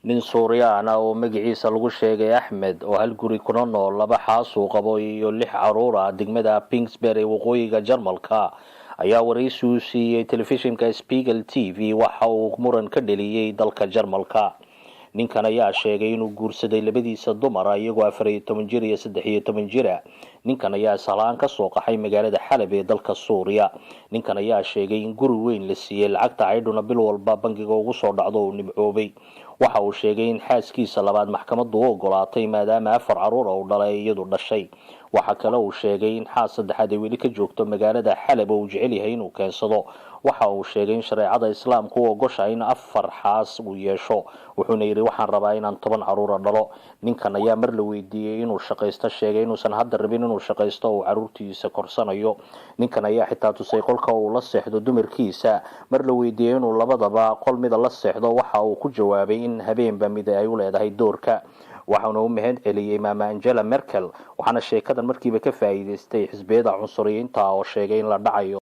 nin Suuriyaana oo magaciisa lagu sheegay Axmed oo hal guri kuna nool laba xaas uu qabo iyo 6 caruur ah degmada Pingsbury waqooyiga Jarmalka ayaa wareysi u siiyay telefishinka Spiegel TV waxa uu muran ka dhaliyay dalka Jarmalka. ninkan ayaa sheegay inuu guursaday labadiisa dumar iyagoo 14 jir iyo 13 jir. ninkan ayaa salaan ka soo qaxay magaalada Xalab ee dalka Suuriya. ninkan ayaa sheegay in guri weyn la siiyay lacagta ayduna bil walba bangiga ugu soo dhacdo uu nimcoobay. waxa uu sheegay in xaaskiisa labaad maxkamaddu u ogolaatay maadaama 4 caruur uu dhalay iyadu dhashay. waxa kale uu sheegay in xaas saddexaad ay weli ka joogto magaalada Xalab oo uu jecel yahay inuu keensado. waxa uu sheegay in shareecada islaamku u ogoshahay in 4 xaas uu yeesho. wuxuuna yiri waxaan rabaa inaan 10 caruur dhalo. ninkan ayaa mar la weydiiyay inuu shaqaysto sheegay inuusan hadda rabin inuu shaqaysto oo caruurtiisa korsanayo. ninkan ayaa xitaa tusay qolka uu la seexdo dumarkiisa. mar la weydiiyay inuu labadaba qol mid la seexdo waxa uu ku jawaabay in habeenba mid ay u leedahay doorka. waxaana uu mahad celiyay maama Angela Merkel waxaana sheekadan markiiba ka faa'iideystay xisbiyada cunsuriyiinta oo sheegay in la dhacayo